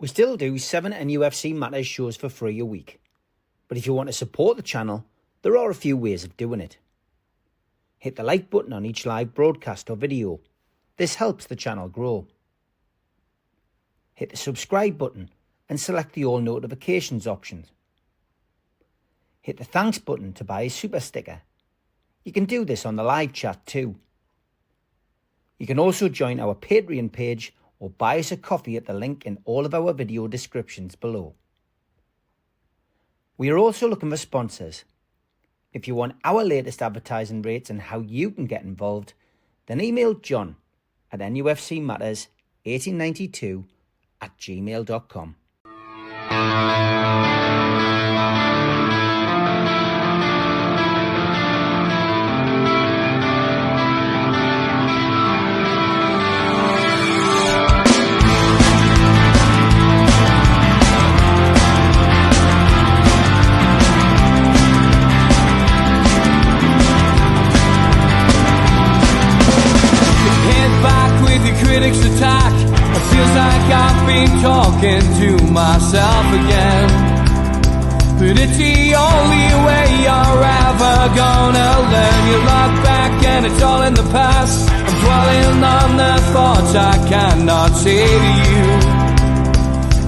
We still do 7 NUFC Matters shows for free a week. But if you want to support the channel, there are a few ways of doing it. Hit the like button on each live broadcast or video. This helps the channel grow. Hit the subscribe button and select the all notifications option. Hit the thanks button to buy a super sticker. You can do this on the live chat too. You can also join our Patreon page or buy us a coffee at the link in all of our video descriptions below. We are also looking for sponsors. If you want our latest advertising rates and how you can get involved, then email John at nufcmatters1892@gmail.com. Critics attack. It feels like I've been talking to myself again. But it's the only way you're ever gonna learn. You look back and it's all in the past. I'm dwelling on the thoughts I cannot say to you.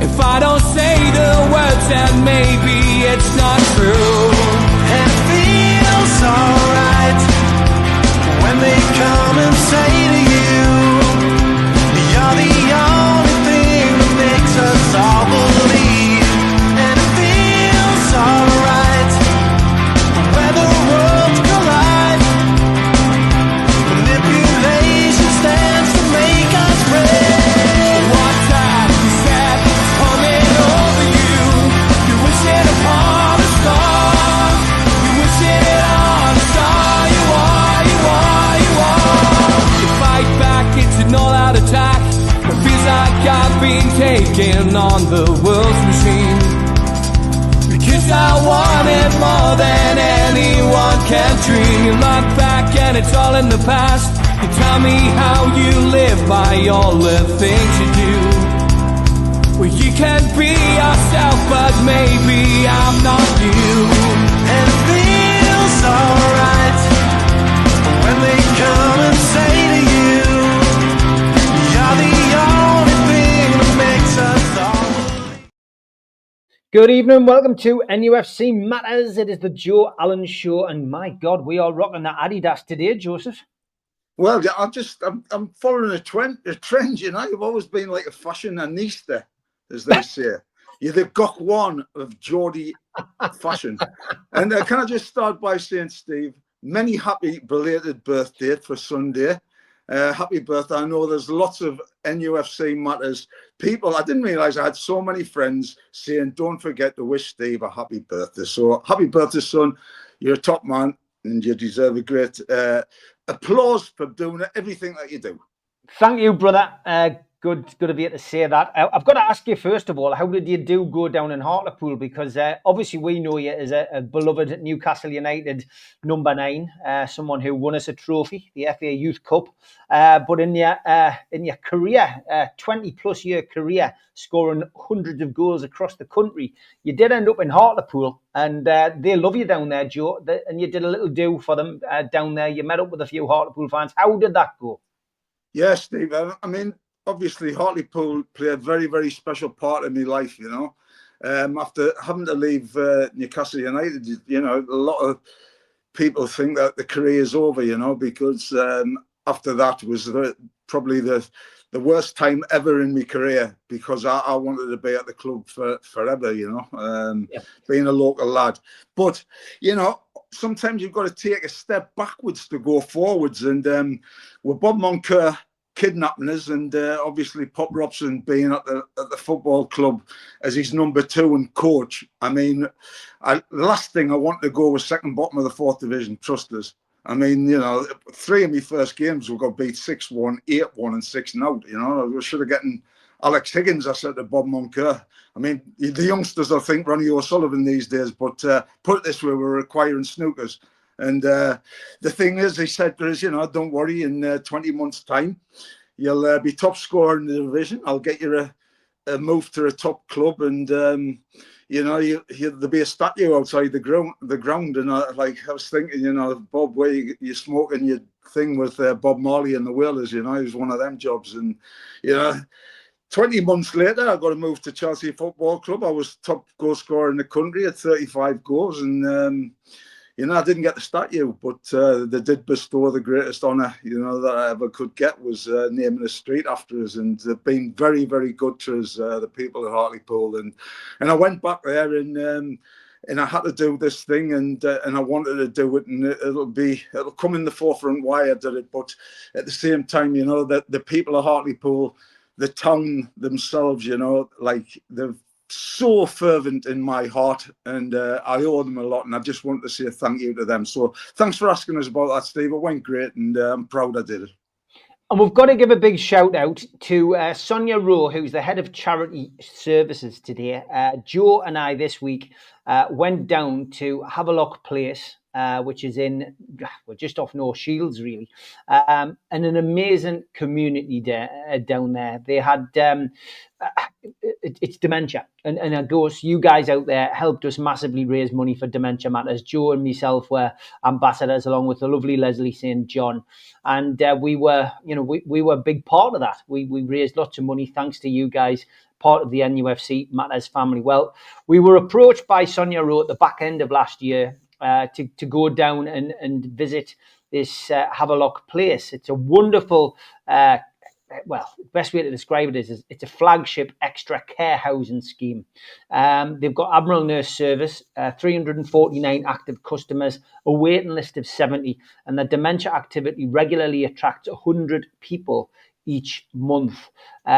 If I don't say the words, then maybe it's not true. And it feels alright when they come and say to you, you're the only thing that makes us all believe. And it feels alright when the worlds collide. Manipulation stands to make us red. What time you said was coming over you. You wish it upon a star. You wish it on a star. You are, you are, you are. You fight back, it's an all-out attack. It feels like I've been taken on the world's machine. Because I want it more than anyone can dream. You look back and it's all in the past. You tell me how you live by all the things you do. Well, you can be yourself, but maybe I'm not you. And it feels alright when they come and say to you, you're the only thing that makes us all. Good evening, welcome to NUFC Matters. It is the Joe Allon Show, and my God, we are rocking the Adidas today, Joseph. Well, I'm following a trend, you know. You've always been like a fashionista, as they say. You're the Gok One of Geordie fashion. And can I just start by saying, Steve, many happy belated birthday for Sunday. Happy birthday. I know there's lots of NUFC Matters people. I didn't realise I had so many friends saying, don't forget to wish Steve a happy birthday. So happy birthday, son. You're a top man and you deserve a great applause for doing everything that you do. Thank you, brother. Good of you to say that. I've got to ask you, first of all, how did you go down in Hartlepool? Because obviously we know you as a beloved Newcastle United number 9, someone who won us a trophy, the FA Youth Cup. But in your career, 20-plus year career, scoring hundreds of goals across the country, you did end up in Hartlepool, and they love you down there, Joe. And you did a little do for them down there. You met up with a few Hartlepool fans. How did that go? Yeah, Steve. I mean, obviously, Hartlepool played a very, very special part in my life, you know. After having to leave Newcastle United, you know, a lot of people think that the career is over, you know, because after that was probably the worst time ever in my career, because I wanted to be at the club forever, you know, being a local lad. But, you know, sometimes you've got to take a step backwards to go forwards. And with Bob Moncur kidnapping us, and obviously Pop Robson being at the football club as his number 2 and coach, I mean, the last thing I wanted to go was second bottom of the 4th division, trust us. I mean, you know, 3 of my first games we got beat 6-1, 8-1 and 6-0, you know. We should have gotten Alex Higgins, I said to Bob Moncur. I mean, the youngsters, I think, Ronnie O'Sullivan these days, but put it this way, we're acquiring snookers. And the thing is, he said to us, you know, don't worry, in 20 months' time, you'll be top scorer in the division. I'll get you move to a top club, and there'd be a statue outside the ground, and I was thinking, Bob, where you smoking your thing with Bob Marley and the Wailers, it was one of them jobs. And 20 months later, I got to move to Chelsea Football Club. I was top goal scorer in the country at 35 goals, and I didn't get the statue, but they did bestow the greatest honour, that I ever could get, was naming a street after us. And they've been very, very good to us, the people at Hartlepool. And I went back there, and I had to do this thing, and I wanted to do it, and it'll come in the forefront why I did it. But at the same time, that the people of Hartlepool, the town themselves, they've so fervent in my heart, and I owe them a lot, and I just want to say thank you to them. So thanks for asking us about that, Steve. It went great, and I'm proud I did it. And we've got to give a big shout out to Sonia Rowe, who's the head of charity services today. Joe and I this week went down to Havelock Place, which is just off North Shields, really, and an amazing community down there. They had it's dementia, and of course you guys out there helped us massively raise money for Dementia Matters. Joe and myself were ambassadors, along with the lovely Leslie St. John, and we were a big part of that. We raised lots of money thanks to you guys, part of the NUFC Matters family. Well, we were approached by Sonia Rowe at the back end of last year to go down and visit this Havelock Place. It's a wonderful the best way to describe it is it's a flagship extra care housing scheme. They've got Admiral Nurse Service, 349 active customers, a waiting list of 70, and the dementia activity regularly attracts 100 people each month.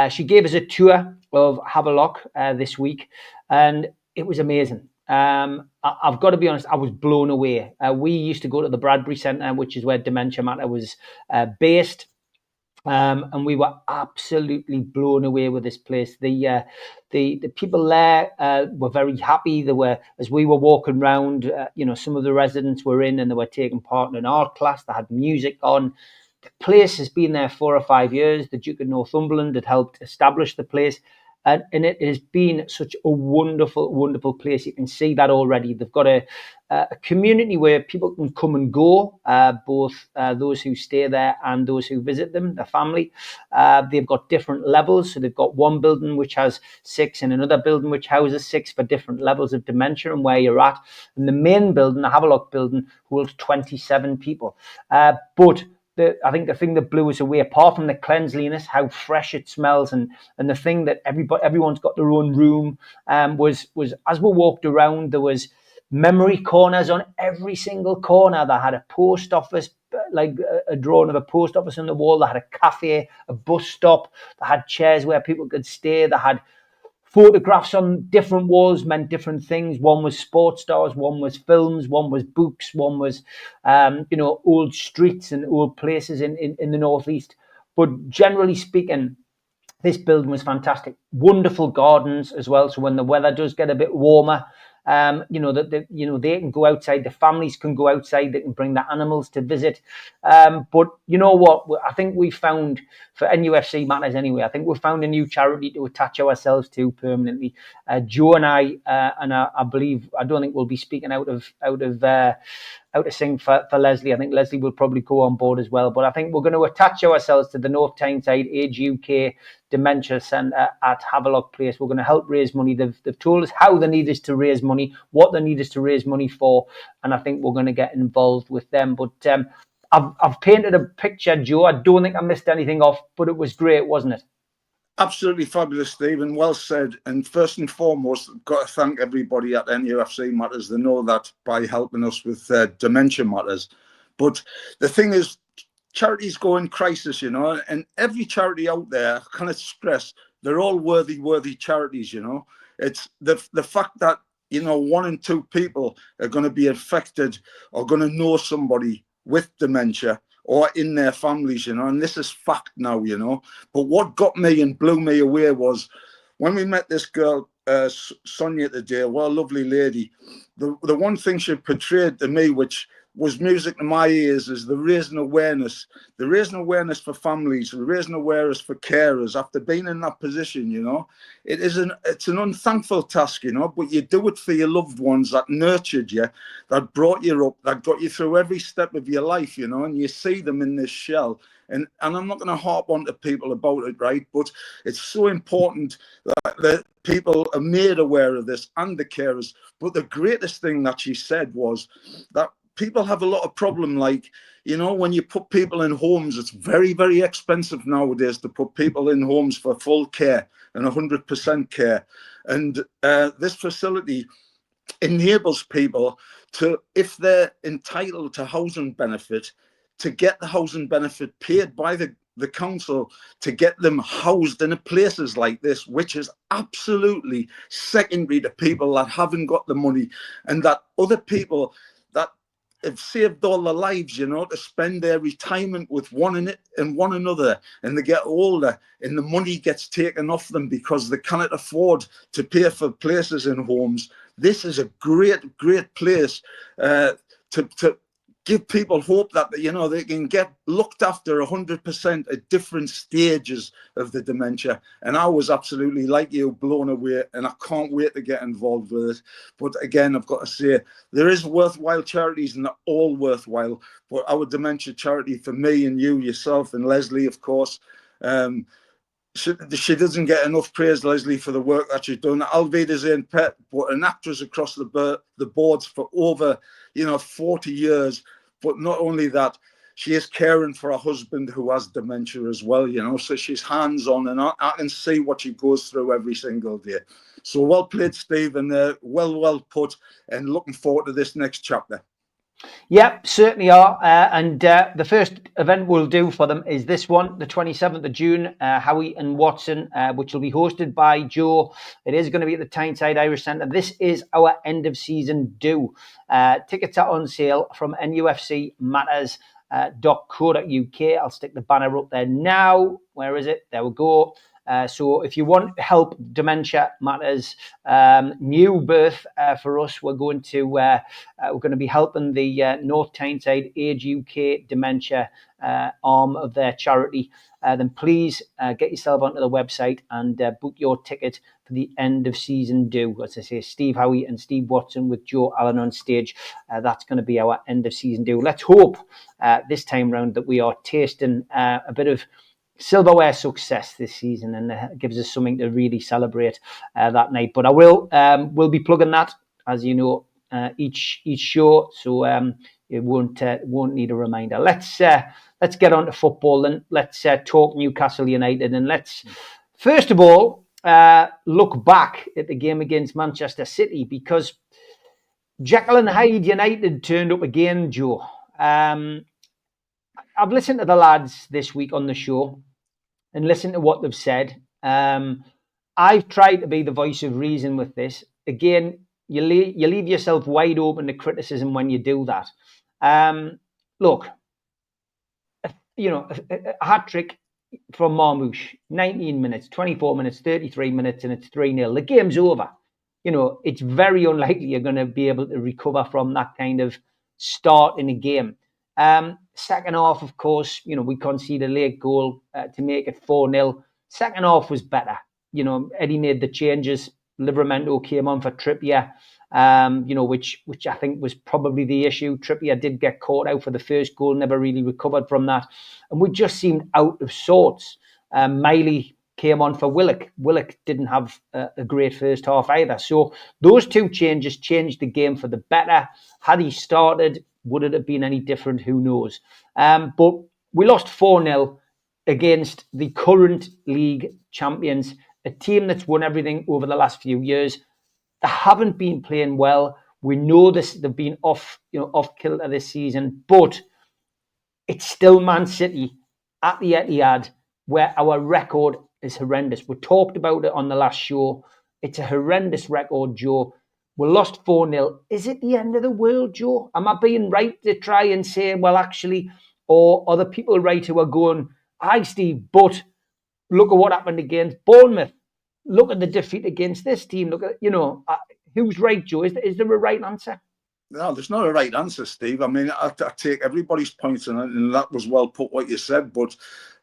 She gave us a tour of Havelock this week, and it was amazing. I've got to be honest, I was blown away. We used to go to the Bradbury Centre, which is where Dementia Matter was based. And we were absolutely blown away with this place. The people there were very happy. They were, as we were walking around, some of the residents were in and they were taking part in an art class. They had music on. The place has been there 4 or 5 years. The Duke of Northumberland had helped establish the place. And it has been such a wonderful, wonderful place. You can see that already. They've got a community where people can come and go, both those who stay there and those who visit them, the family. They've got different levels. So they've got one building which has 6 and another building which houses 6 for different levels of dementia and where you're at. And the main building, the Havelock building, holds 27 people. But I think the thing that blew us away, apart from the cleanliness, how fresh it smells, and the thing that everyone's got their own room, was as we walked around, there was memory corners on every single corner. They had a post office, like a drawing of a post office on the wall. They had a cafe, a bus stop. They had chairs where people could stay. They had photographs on different walls, meant different things. One was sports stars, one was films, one was books, one was, old streets and old places in the Northeast. But generally speaking, this building was fantastic. Wonderful gardens as well. So when the weather does get a bit warmer, they can go outside. The families can go outside. They can bring the animals to visit. But you know what? I think we found, for NUFC Matters anyway, I think we found a new charity to attach ourselves to permanently. Joe and I believe, I don't think we'll be speaking out of sync for Leslie. I think Leslie will probably go on board as well. But I think we're going to attach ourselves to the North Tyneside Age UK Dementia Centre at Havelock Place. We're going to help raise money. They've told us how they need us to raise money, what they need us to raise money for, and I think we're going to get involved with them. But I've painted a picture, Joe. I don't think I missed anything off, but it was great, wasn't it? Absolutely fabulous, Stephen. Well said. And first and foremost, I've got to thank everybody at NUFC Matters. They know that by helping us with Dementia Matters. But the thing is, charities go in crisis, and every charity out there, I cannot stress, they're all worthy charities, It's the fact that, 1 in 2 people are going to be affected or going to know somebody with dementia or in their families, and this is fact now, But what got me and blew me away was when we met this girl, Sonia, today, what a lovely lady. The one thing she portrayed to me, which was music to my ears, is the raising awareness for families, the raising awareness for carers after being in that position. It's an unthankful task, but you do it for your loved ones that nurtured you, that brought you up, that got you through every step of your life, and you see them in this shell. And I'm not going to harp on to people about it, right? But it's so important that people are made aware of this, and the carers. But the greatest thing that she said was that people have a lot of problem, like, when you put people in homes, it's very, very expensive nowadays to put people in homes for full care and 100% care. And this facility enables people to, if they're entitled to housing benefit, to get the housing benefit paid by the council, to get them housed in places like this, which is absolutely secondary to people that haven't got the money, and that other people that have saved all their lives, to spend their retirement with one another, and they get older and the money gets taken off them because they cannot afford to pay for places in homes. This is a great, great place to give people hope that, they can get looked after 100% at different stages of the dementia. And I was absolutely, like you, blown away, and I can't wait to get involved with it. But again, I've got to say, there is worthwhile charities, and they're all worthwhile. But our dementia charity, for me and you, yourself, and Leslie, of course, she doesn't get enough praise, Leslie, for the work that she's done. Alvida's in pet, but an actress across the boards for over 40 years. But not only that, she is caring for her husband who has dementia as well, so she's hands-on, and I can see what she goes through every single day. So well played, Steve, and well put, and looking forward to this next chapter. Yep, certainly are. And the first event we'll do for them is this one, the 27th of June, Howie and Watson, which will be hosted by Joe. It is going to be at the Tyneside Irish Centre. This is our end of season do. Tickets are on sale from nufcmatterspodcast.co.uk. I'll stick the banner up there now. Where is it? There we go. So if you want help, Dementia Matters, new birth for us, we're going to be helping the North Tyneside Age UK Dementia arm of their charity. Then please get yourself onto the website and book your ticket for the end of season do. As I say, Steve Howie and Steve Watson with Joe Allon on stage. That's going to be our end of season do. Let's hope this time round that we are tasting a bit of silverware success this season, and gives us something to really celebrate that night. But I will be plugging that, as you know, each show, so it won't need a reminder. Let's get on to football, and let's talk Newcastle United, and let's first of all look back at the game against Manchester City, because Jekyll and Hyde United turned up again, Joe. I've listened to the lads this week on the show and listened to what they've said. I've tried to be the voice of reason with this. Again, you leave yourself wide open to criticism when you do that. Look, a hat-trick from Marmoush, 19 minutes, 24 minutes, 33 minutes, and it's 3-0. The game's over. It's very unlikely you're going to be able to recover from that kind of start in a game. Second half, of course, we conceded a late goal to make it 4-0. Second half was better. Eddie made the changes. Livramento came on for Trippier, which I think was probably the issue. Trippier did get caught out for the first goal, never really recovered from that. And we just seemed out of sorts. Miley came on for Willock. Willock didn't have a great first half either. So those two changes changed the game for the better. Had he started, would it have been any different? Who knows? But we lost 4-0 against the current league champions, a team that's won everything over the last few years. They haven't been playing well. We know this; they've been off kilter this season, but it's still Man City at the Etihad, where our record is horrendous. We talked about it on the last show. It's a horrendous record, Joe. We lost 4-0. Is it the end of the world, Joe? Am I being right to try and say, well, actually, or are the people right who are going, hi, Steve, but look at what happened against Bournemouth. Look at the defeat against this team. Look at, who's right, Joe? Is there a right answer? No, there's not a right answer, Steve. I mean, I take everybody's points, and that was well put what you said. But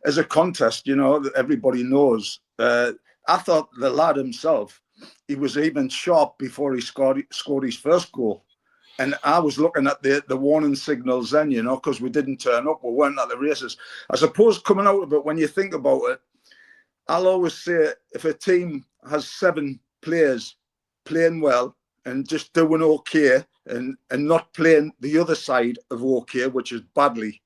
as a contest, you know, everybody knows. I thought the lad himself, he was even sharp before he scored his first goal. And I was looking at the warning signals then, you know, because we didn't turn up. We weren't at the races. I suppose coming out of it, when you think about it, I'll always say if a team has 7 players playing well and just doing okay and not playing the other side of okay, which is badly,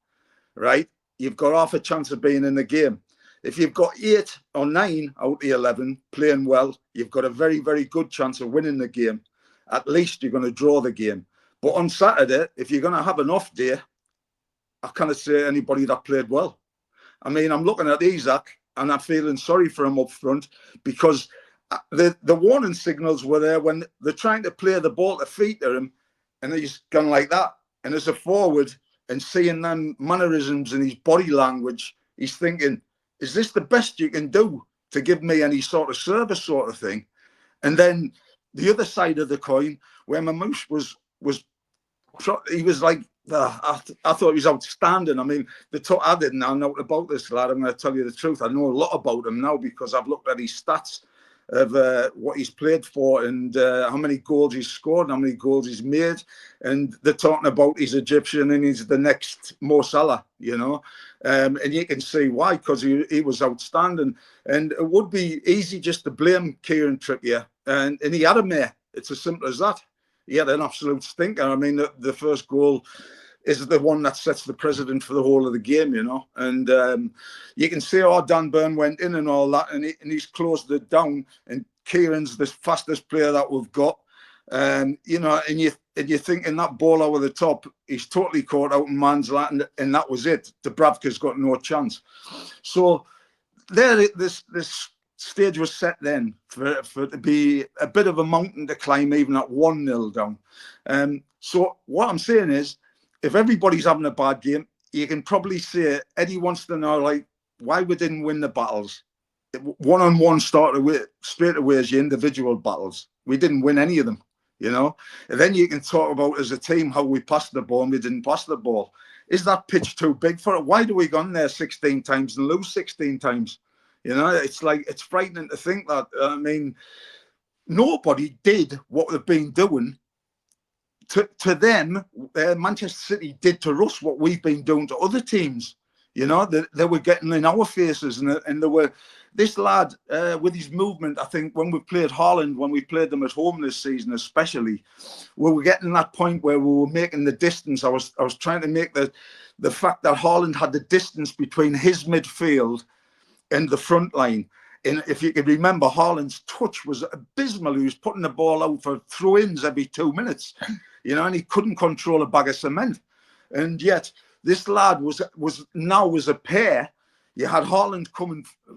right, you've got half a chance of being in the game. If you've got 8 or 9 out of the 11 playing well, you've got a very, very good chance of winning the game. At least you're going to draw the game. But on Saturday, if you're going to have an off day, I can't say anybody that played well. I mean, I'm looking at Isaac and I'm feeling sorry for him up front because the warning signals were there when they're trying to play the ball to feet to him and he's gone like that. And as a forward and seeing them mannerisms and his body language, he's thinking, is this the best you can do to give me any sort of service sort of thing? And then the other side of the coin, where Mamouche was he was like, I thought he was outstanding. I mean, I didn't know about this lad. I'm going to tell you the truth. I know a lot about him now because I've looked at his stats of what he's played for and how many goals he's scored, how many goals he's made. And they're talking about he's Egyptian and he's the next Mo Salah, you know. And you can see why, because he was outstanding. And it would be easy just to blame Kieran Trippier. And he had him there. It's as simple as that. He had an absolute stinker. I mean, the first goal is the one that sets the precedent for the whole of the game, you know. And you can see how Dan Burn went in and all that, and he's closed it down. And Kieran's the fastest player that we've got. You know, and you're thinking that ball over the top, he's totally caught out in man's land, and that was it. Dubravka's got no chance. So this stage was set then for it to be a bit of a mountain to climb, even at 1-0 down. So what I'm saying is, if everybody's having a bad game, you can probably say Eddie wants to know, like, why we didn't win the battles. One-on-one started straight away as your individual battles. We didn't win any of them, you know. And then you can talk about as a team how we passed the ball and we didn't pass the ball. Is that pitch too big for it? Why do we go in there 16 times and lose 16 times? You know, it's like, it's frightening to think that. I mean, nobody did what they've been doing to them. Manchester City did to us what we've been doing to other teams. You know, they were getting in our faces, and they were. This lad with his movement, I think when we played Haaland, when we played them at home this season, especially, we were getting that point where we were making the distance. I was trying to make the fact that Haaland had the distance between his midfield and the front line. And if you can remember, Haaland's touch was abysmal. He was putting the ball out for throw-ins every 2 minutes, you know, and he couldn't control a bag of cement. And yet this lad was a pair. You had Haaland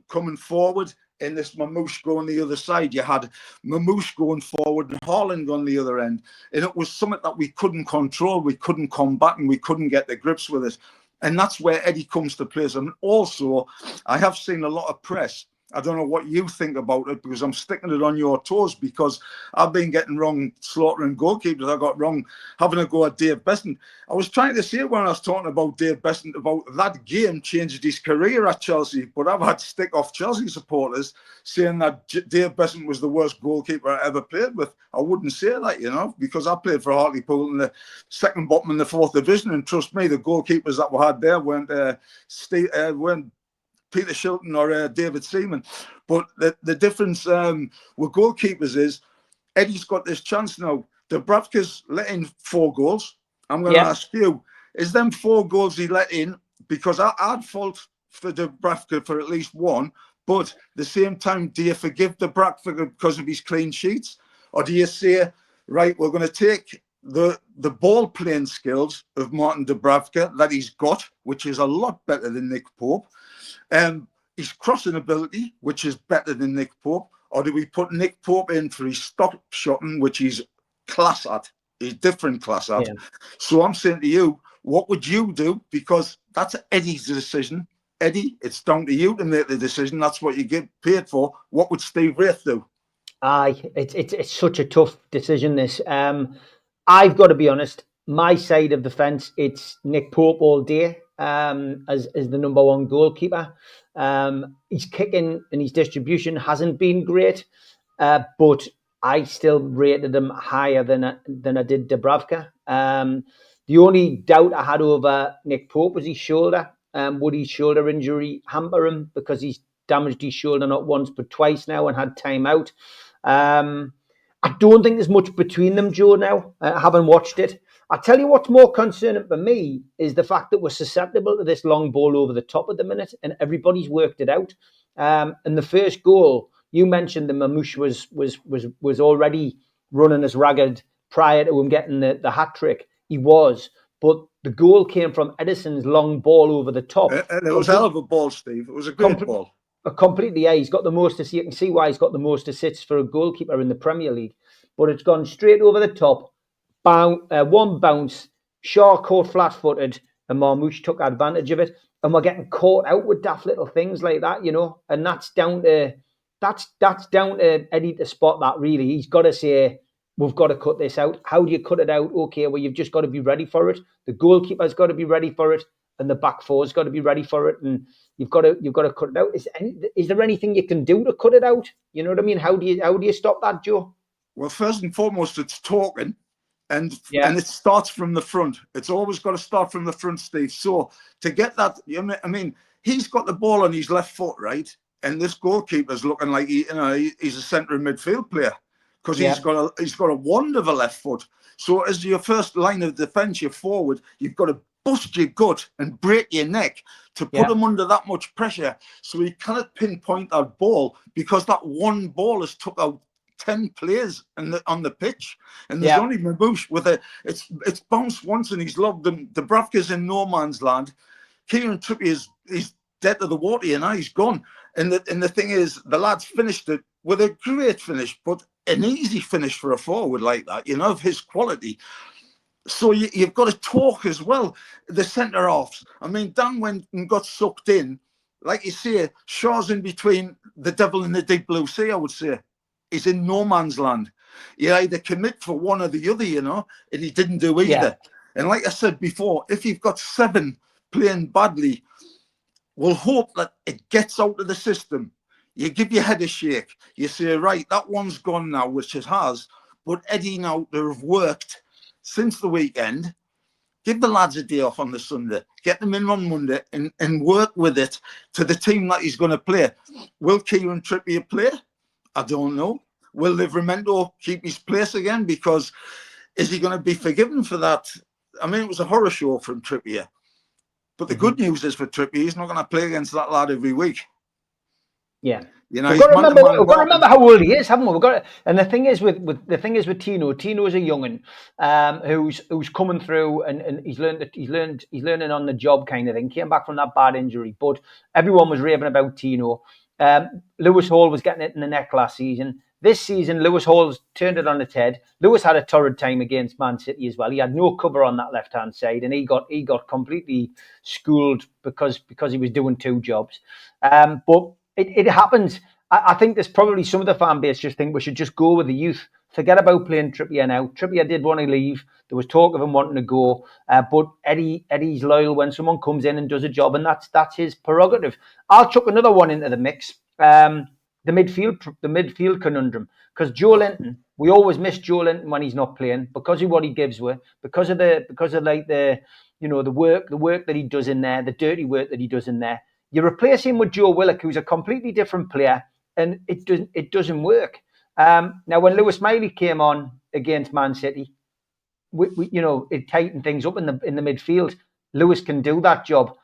coming forward and this Mamouche going the other side. You had Mamouche going forward and Haaland on the other end. And it was something that we couldn't control. We couldn't combat and we couldn't get the grips with it. And that's where Eddie comes to play. And also, I have seen a lot of press. I don't know what you think about it because I'm sticking it on your toes because I've been getting wrong slaughtering goalkeepers. I got wrong having a go at Dave Besant. I was trying to say when I was talking about Dave Besant about that game changed his career at Chelsea, but I've had stick off Chelsea supporters saying that Dave Besant was the worst goalkeeper I ever played with. I wouldn't say that, you know, because I played for Hartlepool in the second bottom in the 4th division, and trust me, the goalkeepers that we had there weren't Peter Shilton or David Seaman. But the difference with goalkeepers is Eddie's got this chance now. Dubravka's let in 4 goals. I'm going to ask you, is them 4 goals he let in? Because I'd fault for Dubravka for at least 1. But at the same time, do you forgive Dubravka because of his clean sheets? Or do you say, right, we're going to take the ball playing skills of Martin Dubravka that he's got, which is a lot better than Nick Pope, his crossing ability, which is better than Nick Pope, or do we put Nick Pope in for his stop shotting, which he's class at, he's different class at? Yeah. So I'm saying to you, what would you do? Because that's Eddie's decision. Eddie, it's down to you to make the decision. That's what you get paid for. What would Steve Wraith do? Aye, it's such a tough decision, this. I've got to be honest. My side of the fence, it's Nick Pope all day as the number one goalkeeper. His kicking and his distribution hasn't been great, but I still rated him higher than I did Dubravka. The only doubt I had over Nick Pope was his shoulder. Would his shoulder injury hamper him, because he's damaged his shoulder not once but twice now and had time out. I don't think there's much between them, Joe, now. I haven't watched it. I tell you what's more concerning for me is the fact that we're susceptible to this long ball over the top at the minute, and everybody's worked it out. And the first goal, you mentioned the Mamouche was already running as ragged prior to him getting the hat trick. He was, but the goal came from Edison's long ball over the top. And it was a hell of a ball, Steve. It was a great ball. Completely, yeah. He's got the most assists. You can see why he's got the most assists for a goalkeeper in the Premier League. But it's gone straight over the top. One bounce. Shaw caught flat-footed, and Marmouche took advantage of it. And we're getting caught out with daft little things like that, you know. And that's down to Eddie to spot that. Really, he's got to say, we've got to cut this out. How do you cut it out? Okay, well, you've just got to be ready for it. The goalkeeper's got to be ready for it, and the back four's got to be ready for it. And you've got to cut it out. Is there anything you can do to cut it out? You know what I mean? How do you stop that, Joe? Well, first and foremost, it's talking, and it starts from the front. It's always got to start from the front, Steve. So to get that, I mean, he's got the ball on his left foot, right? And this goalkeeper's looking like he's a centre midfield player, because he's got a wand of a left foot. So as your first line of defence, you're forward, you've got to bust your gut and break your neck to put him under that much pressure. So he cannot pinpoint that ball, because that one ball has took out 10 players on the pitch, and there's only Mamouche with it's bounced once and he's logged them. Dubravka's in no man's land. Kieran Trippier is dead to the water, and now he's gone. And the thing is, the lads finished it with a great finish, but an easy finish for a forward like that, you know, of his quality. So you've got to talk as well. The centre halves. I mean, Dan went and got sucked in. Like you say, Shaw's in between the devil and the deep blue sea, I would say. He's in no man's land. You either commit for one or the other, you know, and he didn't do either. Yeah. And like I said before, if you've got 7 playing badly, we'll hope that it gets out of the system. You give your head a shake. You say, right, that one's gone now, which it has. But Eddie now, to have worked since the weekend, give the lads a day off on the Sunday, get them in on Monday and work with it to the team that he's going to play. Will Kieran Trippier play? I don't know. Will Livramento keep his place again? Because is he going to be forgiven for that? I mean, it was a horror show from Trippier. But the good news is for Trippier, he's not going to play against that lad every week. Yeah. You know, we've got to remember how old he is, haven't we? And the thing is with Tino. Tino is a young'un who's coming through and he's learning on the job kind of thing. Came back from that bad injury, but everyone was raving about Tino. Lewis Hall was getting it in the neck last season. This season, Lewis Hall's turned it on its head. Lewis had a torrid time against Man City as well. He had no cover on that left-hand side, and he got completely schooled because he was doing 2 jobs. But it happens. I think there's probably some of the fan base just think we should just go with the youth. Forget about playing Trippier now. Trippier did want to leave. There was talk of him wanting to go. But Eddie's loyal when someone comes in and does a job, and that's his prerogative. I'll chuck another one into the mix. The midfield conundrum. Because Joe Linton, we always miss Joe Linton when he's not playing because of what he gives with, because of the work that he does in there, the dirty work that he does in there. You replace him with Joe Willock, who's a completely different player, and it doesn't work. Now, when Lewis Miley came on against Man City, it tightened things up in the midfield. Lewis can do that job.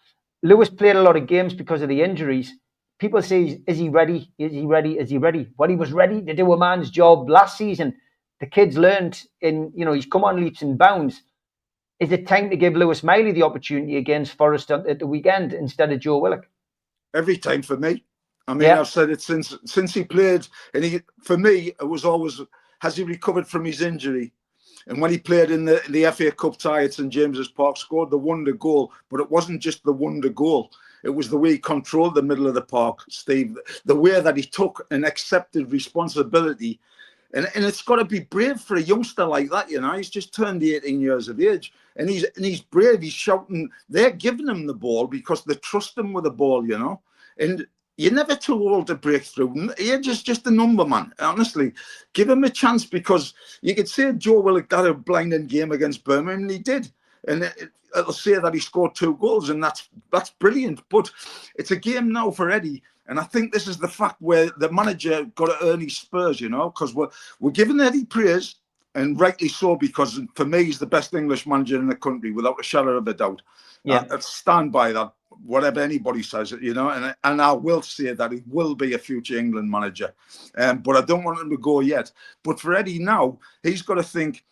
Lewis played a lot of games because of the injuries. People say, is he ready? Is he ready? Is he ready? Well, he was ready to do a man's job last season. The kid's learned he's come on leaps and bounds. Is it time to give Lewis Miley the opportunity against Forest at the weekend instead of Joe Willock? Every time for me. I mean, I've said it since he played, and for me, it was always, has he recovered from his injury? And when he played in the FA Cup tie at St James's Park, scored the wonder goal, but it wasn't just the wonder goal. It was the way he controlled the middle of the park, Steve, the way that he took and accepted responsibility And it's got to be brave for a youngster like that, you know. He's just turned 18 years of age, and he's brave. He's shouting. They're giving him the ball because they trust him with the ball, you know. And you're never too old to break through. You're just a number, man. Honestly, give him a chance, because you could say Joe Willock got a blinding game against Birmingham, and he did. And it'll say that he scored 2 goals, and that's brilliant. But it's a game now for Eddie. And I think this is the fact where the manager got to earn his spurs, you know, because we're giving Eddie praise, and rightly so, because for me, he's the best English manager in the country, without a shadow of a doubt. Yeah. I stand by that, whatever anybody says, you know, and I will say that he will be a future England manager. But I don't want him to go yet. But for Eddie now, he's got to think,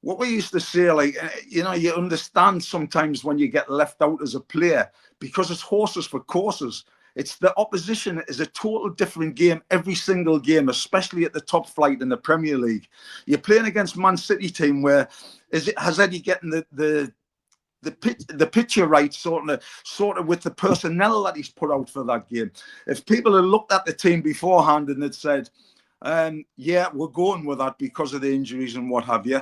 what we used to say, like, you know, you understand sometimes when you get left out as a player, because it's horses for courses. It's the opposition is a total different game every single game, especially at the top flight in the Premier League. You're playing against Man City team where has Eddie getting the picture right, sort of with the personnel that he's put out for that game. If people had looked at the team beforehand and had said, yeah, we're going with that because of the injuries and what have you,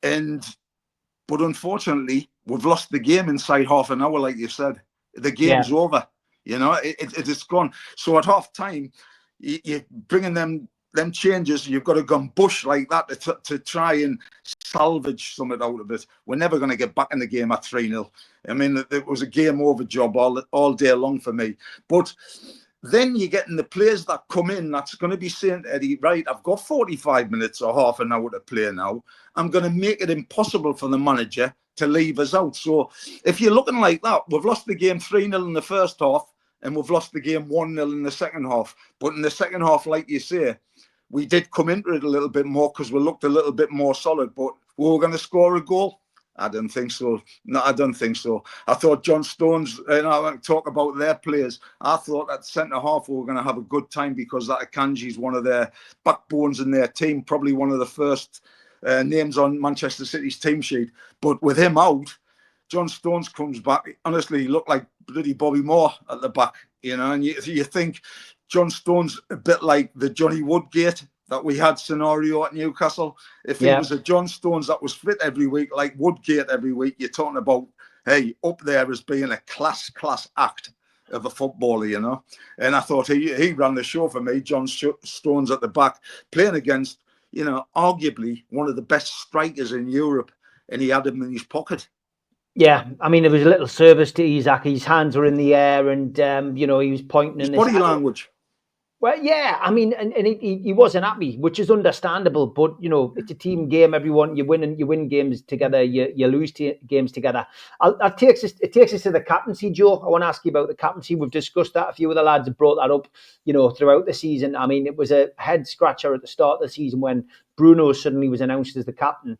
but unfortunately, we've lost the game inside half an hour, like you said. The game's over. You know, it's gone. So at half time, you're bringing them changes. You've got to go and bush like that to try and salvage something out of it. We're never going to get back in the game at 3-0. I mean, it was a game over job all day long for me. But then you're getting the players that come in that's going to be saying to Eddie, right, I've got 45 minutes or half an hour to play now. I'm going to make it impossible for the manager to leave us out. So if you're looking like that, we've lost the game 3-0 in the first half, and we've lost the game 1-0 in the second half. But in the second half, like you say, we did come into it a little bit more because we looked a little bit more solid. But we were going to score a goal? I don't think so. No, I don't think so. I thought John Stones, and I want to talk about their players, I thought at centre-half we were going to have a good time, because that Akanji is one of their backbones in their team, probably one of the first names on Manchester City's team sheet. But with him out, John Stones comes back. Honestly, he looked like bloody Bobby Moore at the back, you know. And you think John Stones a bit like the Johnny Woodgate that we had scenario at Newcastle. If he was a John Stones that was fit every week, like Woodgate every week, you're talking about, hey, up there as being a class act of a footballer, you know. And I thought he ran the show for me. John Stones at the back, playing against, you know, arguably one of the best strikers in Europe, and he had him in his pocket. Yeah, I mean, there was a little service to Isaac. His hands were in the air, and you know, he was pointing. His body language. Well, yeah, I mean, and he wasn't happy, which is understandable. But you know, it's a team game. Everyone, you win games together. You lose games together. It takes us to the captaincy, Joe. I want to ask you about the captaincy. We've discussed that. A few of the lads have brought that up, you know, throughout the season. I mean, it was a head scratcher at the start of the season when Bruno suddenly was announced as the captain.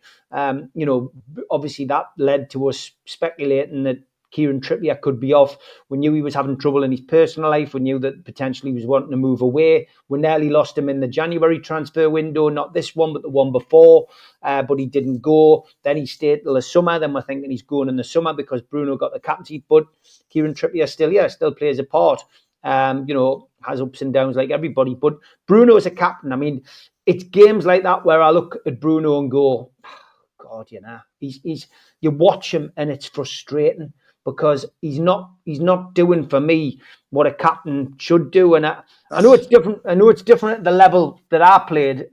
You know, obviously that led to us speculating that Kieran Trippier could be off. We knew he was having trouble in his personal life. We knew that potentially he was wanting to move away. We nearly lost him in the January transfer window, not this one, but the one before. But he didn't go. Then he stayed till the summer. Then we're thinking he's going in the summer because Bruno got the captaincy. But Kieran Trippier still plays a part. You know, has ups and downs like everybody. But Bruno is a captain. I mean, it's games like that where I look at Bruno and go, God, you know, he's you watch him and it's frustrating, because he's not doing for me what a captain should do. And I know it's different. I know it's different at the level that I played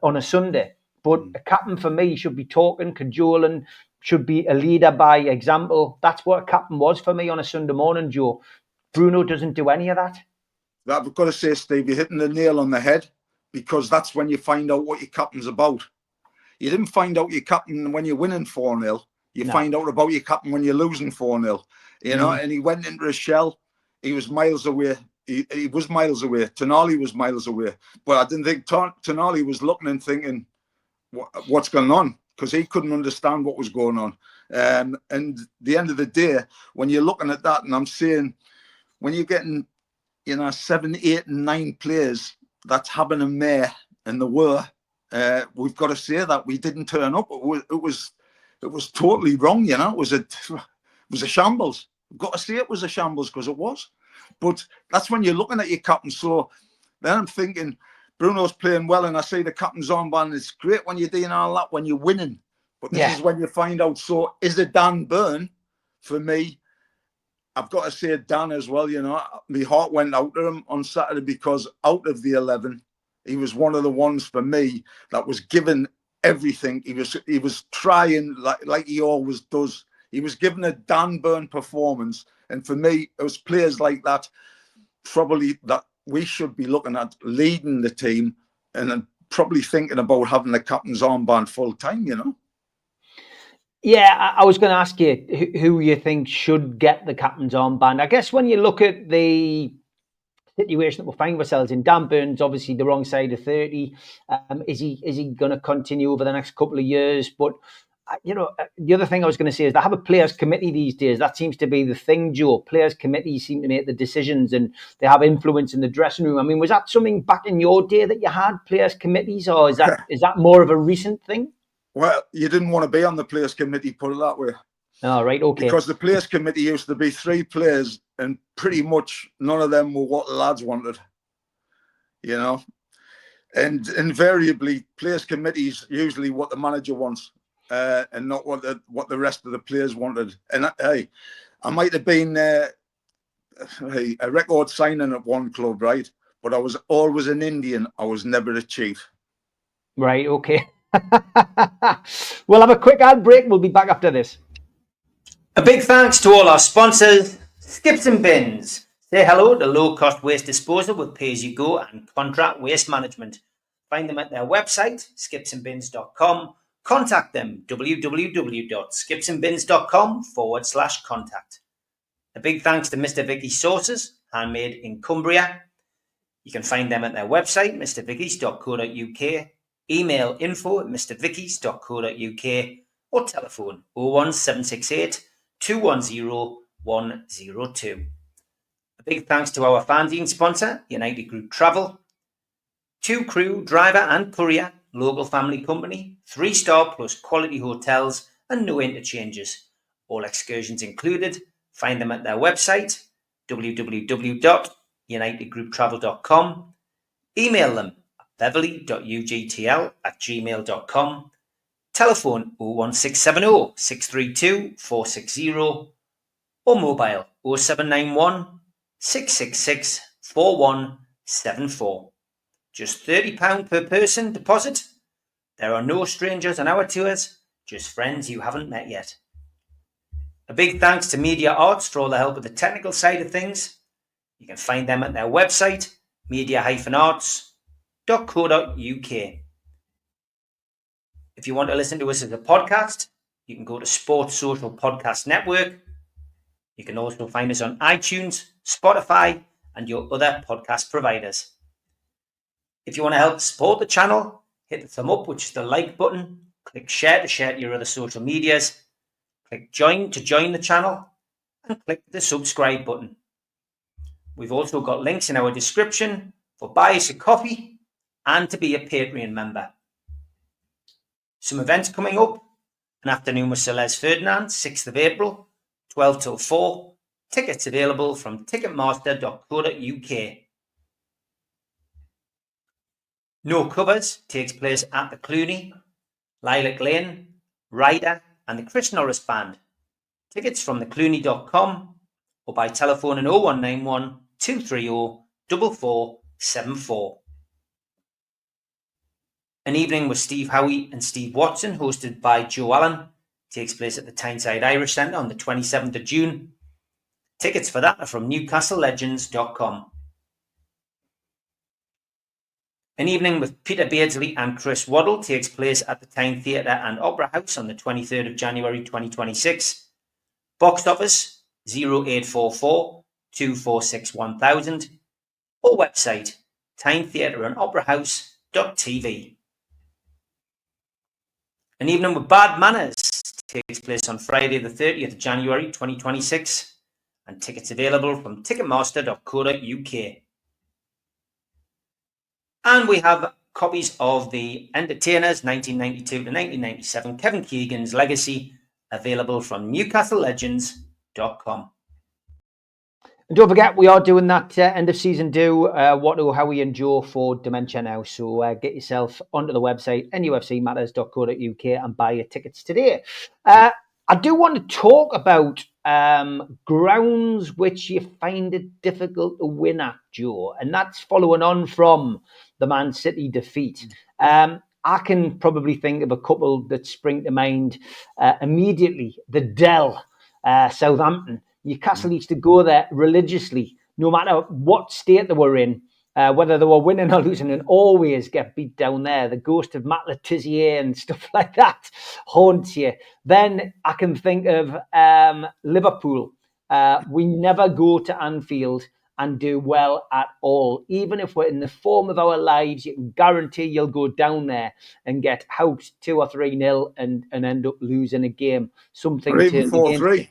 on a Sunday. But a captain for me should be talking, cajoling, should be a leader by example. That's what a captain was for me on a Sunday morning, Joe. Bruno doesn't do any of that. I've got to say, Steve, you're hitting the nail on the head, because that's when you find out what your captain's about. You didn't find out your captain when you're winning 4-0. You find out about your captain when you're losing 4-0. You know, and he went into a shell. He was miles away. He was miles away. Tonali was miles away. But I didn't think Tonali was looking and thinking, what's going on? Because he couldn't understand what was going on. And the end of the day, when you're looking at that, and I'm saying, when you're getting, you know, 7, 8, and 9 players that's having a mare, and there were, we've got to say that we didn't turn up. It was totally wrong, you know. It was a shambles. We've got to say it was a shambles, because it was. But that's when you're looking at your captain. So then I'm thinking, Bruno's playing well, and I see the captain's armband. It's great when you're doing all that when you're winning, but this is when you find out. So, is it Dan Burn? For me, I've got to say Dan as well. You know, my heart went out to him on Saturday because out of the 11, he was one of the ones for me that was given everything. He was trying like he always does. He was given a Dan Burn performance, and for me, it was players like that probably that we should be looking at leading the team and then probably thinking about having the captain's armband full time, you know? Yeah, I was going to ask you who you think should get the captain's armband. I guess when you look at the situation that we're finding ourselves in, Dan Burns obviously the wrong side of 30. Is he going to continue over the next couple of years? But the other thing I was going to say is they have a players committee these days. That seems to be the thing, Joe. Players committees seem to make the decisions and they have influence in the dressing room. I mean, was that something back in your day that you had, players committees, or is that more of a recent thing? Well, you didn't want to be on the players committee, put it that way. Oh, right, okay. Because the players committee used to be 3 players and pretty much none of them were what the lads wanted, you know. And invariably, players committees usually what the manager wants. And not what the rest of the players wanted. And hey, I might have been a record signing at one club, right? But I was always an Indian. I was never a chief. Right, okay. We'll have a quick ad break. We'll be back after this. A big thanks to all our sponsors, Skips and Bins. Say hello to low-cost waste disposal with pay-as-you-go and contract waste management. Find them at their website, skipsandbins.com. Contact them, www.skipsandbins.com/contact. A big thanks to Mr. Vicky's Sauces, handmade in Cumbria. You can find them at their website, mrvickies.co.uk, email info@mrvickies.co.uk, or telephone 01768 210 102. A big thanks to our fanzine sponsor, United Group Travel. 2 crew, driver and courier, local family company, 3-star plus quality hotels and no interchanges. All excursions included. Find them at their website, www.unitedgrouptravel.com. Email them at beverly.ugtl@gmail.com. Telephone 01670 632 460 or mobile 0791 666 4174. Just £30 per person deposit. There are no strangers on our tours, just friends you haven't met yet. A big thanks to Media Arts for all the help with the technical side of things. You can find them at their website, media-arts.co.uk. If you want to listen to us as a podcast, you can go to Sports Social Podcast Network. You can also find us on iTunes, Spotify, and your other podcast providers. If you want to help support the channel, hit the thumb up, which is the like button. Click share to share to your other social medias. Click join to join the channel. And click the subscribe button. We've also got links in our description for buy us a coffee and to be a Patreon member. Some events coming up. An afternoon with Sir Les Ferdinand, 6th of April, 12 till 4. Tickets available from ticketmaster.co.uk. No Covers takes place at the Cluny, Lilac Lane, Ryder and the Chris Norris Band. Tickets from theclooney.com or by telephone in 0191 230 4474. An evening with Steve Howie and Steve Watson, hosted by Joe Allon, takes place at the Tyneside Irish Centre on the 27th of June. Tickets for that are from newcastlelegends.com. An evening with Peter Beardsley and Chris Waddle takes place at the Tyne Theatre and Opera House on the 23rd of January 2026. Box office 0844 246 1000 or website tynetheatreandoperahouse.tv. An evening with Bad Manners takes place on Friday the 30th of January 2026 and tickets available from ticketmaster.co.uk. And we have copies of The Entertainers 1992 to 1997, Kevin Keegan's Legacy, available from newcastlelegends.com. And don't forget, we are doing that end of season what, who, how, we endure for dementia now. So get yourself onto the website, nufcmatterspodcast.co.uk, and buy your tickets today. I do want to talk about grounds which you find it difficult to win at, Joe. And that's following on from the Man City defeat. I can probably think of a couple that spring to mind immediately. The Dell, Southampton. Newcastle used to go there religiously, no matter what state they were in, whether they were winning or losing, and always get beat down there. The ghost of Matt Le Tissier and stuff like that haunts you. Then I can think of Liverpool. We never go to Anfield and do well at all. Even if we're in the form of our lives, you can guarantee you'll go down there and get housed 2 or 3-0 and end up losing a game. Something Or even turned against 4-3.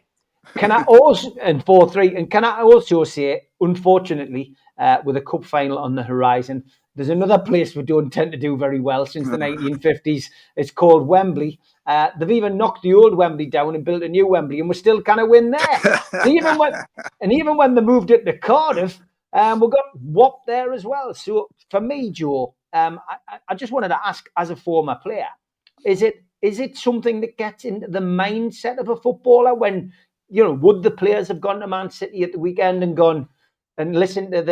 Can I also, and 4-3, and can I also say, unfortunately, with a cup final on the horizon, there's another place we don't tend to do very well since the 1950s. It's called Wembley. They've even knocked the old Wembley down and built a new Wembley, and we still kind of win there. And even when they moved it to Cardiff, we got whopped there as well. So for me, Joe, I just wanted to ask, as a former player, is it something that gets into the mindset of a footballer when, would the players have gone to Man City at the weekend and gone and listened to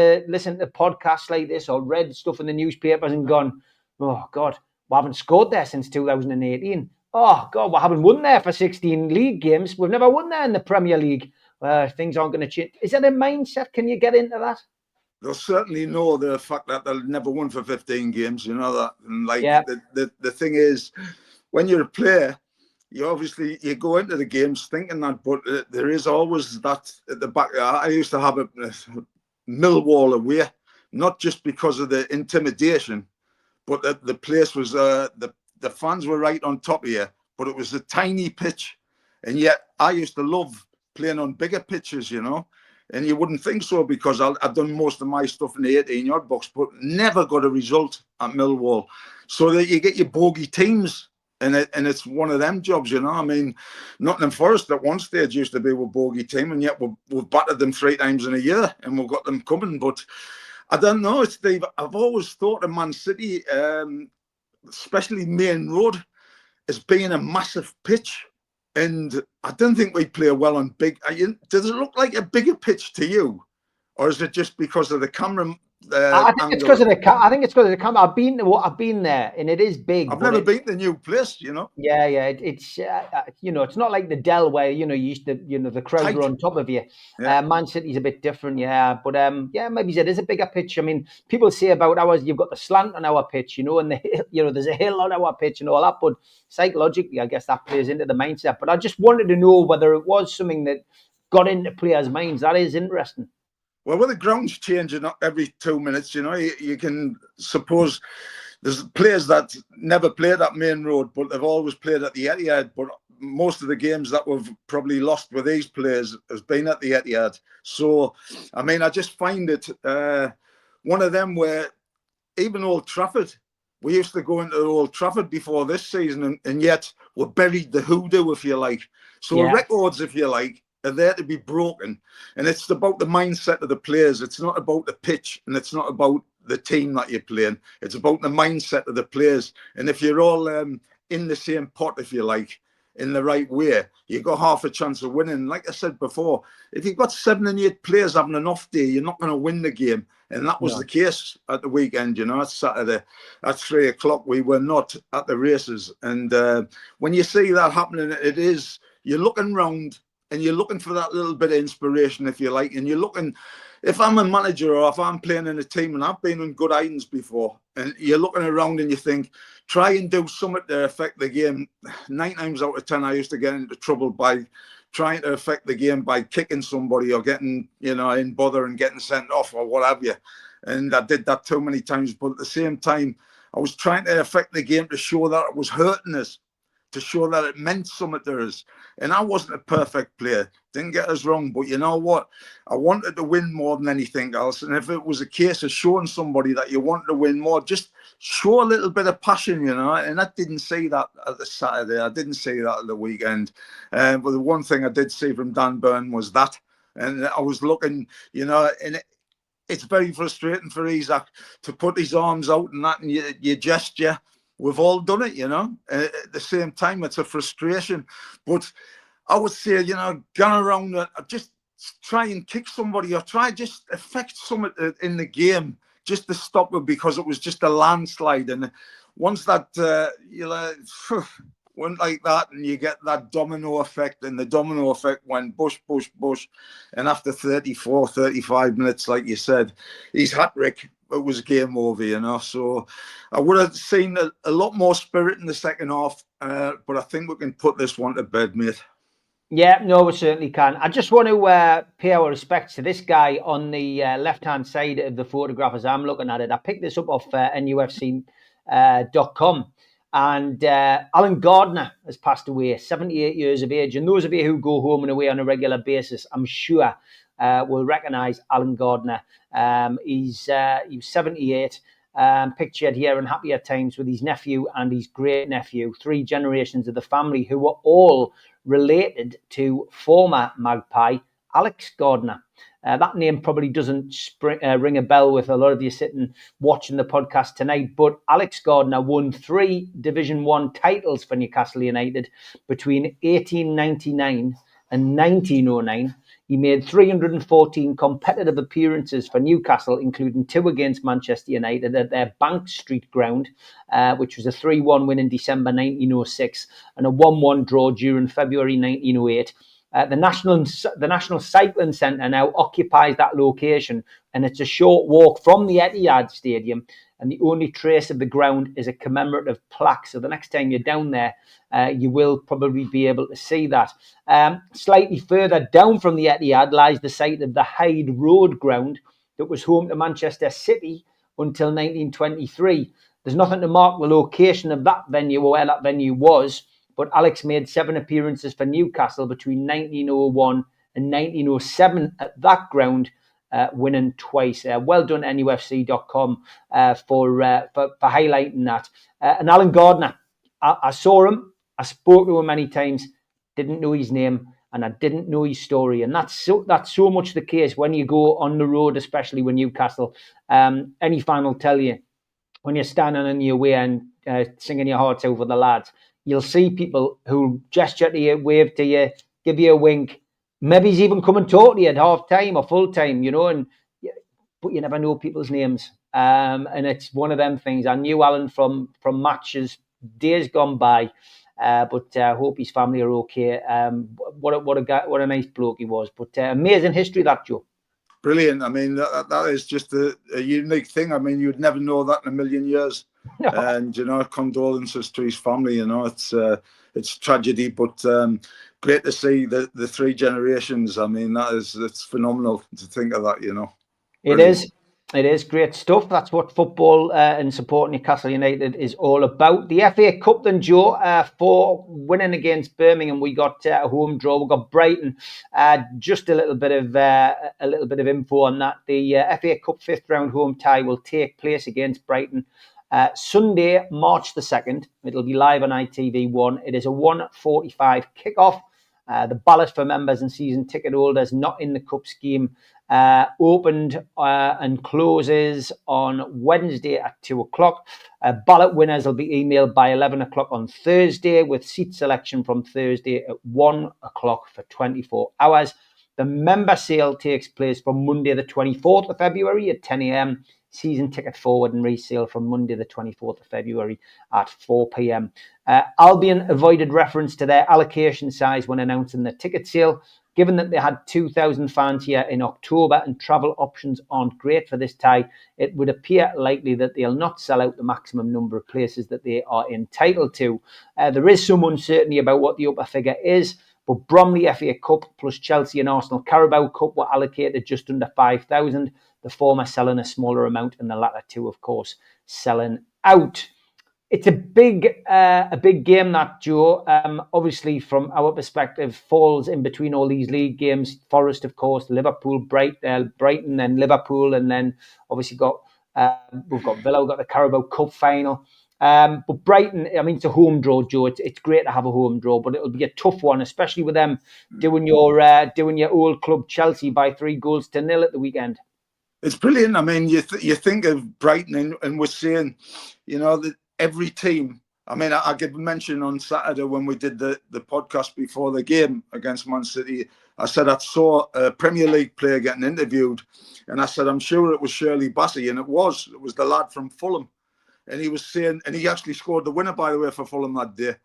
podcasts like this or read stuff in the newspapers and gone, oh God, we haven't scored there since 2018. Oh God, we haven't won there for 16 league games. We've never won there in the Premier League. Things aren't going to change. Is that a mindset? Can you get into that? They'll certainly know the fact that they'll never won for 15 games, you know that. And the thing is, when you're a player, you go into the games thinking that, but there is always that at the back. I used to have a Millwall away, not just because of the intimidation, but the place was the fans were right on top of you, but it was a tiny pitch, and yet I used to love playing on bigger pitches, and you wouldn't think so because I've done most of my stuff in the 18-yard box, but never got a result at Millwall. So that you get your bogey teams. And it's one of them jobs, I mean, Nottingham Forest at one stage used to be a bogey team, and yet we've battered them 3 times in a year, and we've got them coming. But I don't know, Steve. I've always thought of Man City, especially Main Road, as being a massive pitch, and I don't think we play well on big. Does it look like a bigger pitch to you, or is it just because of the camera? I think it's because of the camera. I've been there, and it is big. I've never been to the new place, Yeah, it's it's not like the Dell where you used to the crowd were on top of you. Yeah. Man City's a bit different, but maybe it is a bigger pitch. I mean, people say about ours, you've got the slant on our pitch, and there's a hill on our pitch and all that. But psychologically, I guess that plays into the mindset. But I just wanted to know whether it was something that got into players' minds. That is interesting. Well, with the grounds changing every 2 minutes, you can suppose there's players that never played at Main Road, but they've always played at the Etihad. But most of the games that we've probably lost with these players has been at the Etihad. So, I mean, I just find it one of them where even Old Trafford, we used to go into Old Trafford before this season, and yet we're buried the hoodoo, if you like. So records, if you like, are there to be broken, and it's about the mindset of the players. It's not about the pitch, and it's not about the team that you're playing. It's about the mindset of the players. And if you're all in the same pot, if you like, in the right way, you got half a chance of winning. Like I said before, if you've got 7 and 8 players having an off day, you're not going to win the game. And that was the case at the weekend. It's Saturday at 3 o'clock. We were not at the races. And when you see that happening, you're looking round, and you're looking for that little bit of inspiration, if you like. And you're looking, if I'm a manager or if I'm playing in a team, and I've been in good irons before, and you're looking around and you think, try and do something to affect the game. 9 times out of 10, I used to get into trouble by trying to affect the game by kicking somebody or getting, in bother and getting sent off or what have you. And I did that too many times. But at the same time, I was trying to affect the game to show that it was hurting us, to show that it meant something to us. And I wasn't a perfect player. Didn't get us wrong. But you know what? I wanted to win more than anything else. And if it was a case of showing somebody that you wanted to win more, just show a little bit of passion, And I didn't see that at the Saturday. I didn't see that at the weekend. But the one thing I did see from Dan Burn was that. And I was looking, and it's very frustrating for Isaac to put his arms out and that, and you gesture. We've all done it, At the same time, it's a frustration. But I would say, going around and just try and kick somebody, or try just affect something in the game, just to stop it, because it was just a landslide. And once that, went like that, and you get that domino effect, and the domino effect went bush, bush, bush. And after 34, 35 minutes, like you said, his hat-trick, it was game over, So I would have seen a lot more spirit in the second half, but I think we can put this one to bed, mate. Yeah, no, we certainly can. I just want to pay our respects to this guy on the left-hand side of the photograph as I'm looking at it. I picked this up off nufcmatterspodcast.com. And Allon Gardner has passed away, 78 years of age. And those of you who go home and away on a regular basis, I'm sure will recognise Allon Gardner. He was 78. Pictured here in happier times with his nephew and his great nephew, 3 generations of the family who were all related to former Magpie Alex Gardner. That name probably doesn't ring a bell with a lot of you sitting watching the podcast tonight, but Alex Gardner won 3 Division 1 titles for Newcastle United between 1899 and 1909. He made 314 competitive appearances for Newcastle, including 2 against Manchester United at their Bank Street ground, which was a 3-1 win in December 1906 and a 1-1 draw during February 1908. The National Cycling Centre now occupies that location, and it's a short walk from the Etihad Stadium, and the only trace of the ground is a commemorative plaque. So the next time you're down there, you will probably be able to see that. Slightly further down from the Etihad lies the site of the Hyde Road ground that was home to Manchester City until 1923. There's nothing to mark the location of that venue or where that venue was, but Alex made 7 appearances for Newcastle between 1901 and 1907 at that ground, winning twice. Well done, nufc.com, for highlighting that. And Allon Gardner, I saw him, I spoke to him many times, didn't know his name, and I didn't know his story. And that's so much the case when you go on the road, especially with Newcastle. Any fan will tell you, when you're standing in your way and singing your hearts out for the lads, you'll see people who gesture to you, wave to you, give you a wink. Maybe he's even come and talk to you at half time or full time, but you never know people's names. And it's one of them things. I knew Allon from matches, days gone by, but I hope his family are okay. What a nice bloke he was. But amazing history, that, Joe. Brilliant. I mean, that is just a unique thing. I mean, you'd never know that in a million years. No. And, condolences to his family. It's tragedy, but great to see the 3 generations. I mean, it's phenomenal to think of that, Brilliant. It is great stuff. That's what football and supporting Newcastle United is all about. The FA Cup then, Joe, for winning against Birmingham, we got a home draw. We got Brighton. Just a little bit of info on that. The FA Cup 5th round home tie will take place against Brighton Sunday, March the 2nd. It'll be live on ITV1. It is a 1:45 kickoff. The ballot for members and season ticket holders not in the cup scheme opened and closes on Wednesday at 2:00. Ballot winners will be emailed by 11:00 on Thursday, with seat selection from Thursday at 1:00 for 24 hours. The member sale takes place from Monday the 24th of February at 10 a.m. Season ticket forward and resale from Monday the 24th of February at 4 p.m. Albion avoided reference to their allocation size when announcing the ticket sale. Given that they had 2,000 fans here in October and travel options aren't great for this tie, it would appear likely that they'll not sell out the maximum number of places that they are entitled to. There is some uncertainty about what the upper figure is, but Bromley FA Cup plus Chelsea and Arsenal Carabao Cup were allocated just under 5,000, the former selling a smaller amount and the latter 2, of course, selling out. It's a big game, that, Joe. Obviously, from our perspective, falls in between all these league games. Forest, of course, Liverpool, Brighton, and Liverpool, and then obviously we've got Villa. We've got the Carabao Cup final. But Brighton, I mean, it's a home draw, Joe. It's great to have a home draw, but it'll be a tough one, especially with them doing your old club Chelsea by 3-0 at the weekend. It's brilliant. I mean, you think of Brighton, and we're saying, that every team. I mean, I could mention on Saturday when we did the podcast before the game against Man City, I said I saw a Premier League player getting interviewed, and I said I'm sure it was Shirley Bassey, and it was the lad from Fulham, and he was saying, and he actually scored the winner, by the way, for Fulham that day.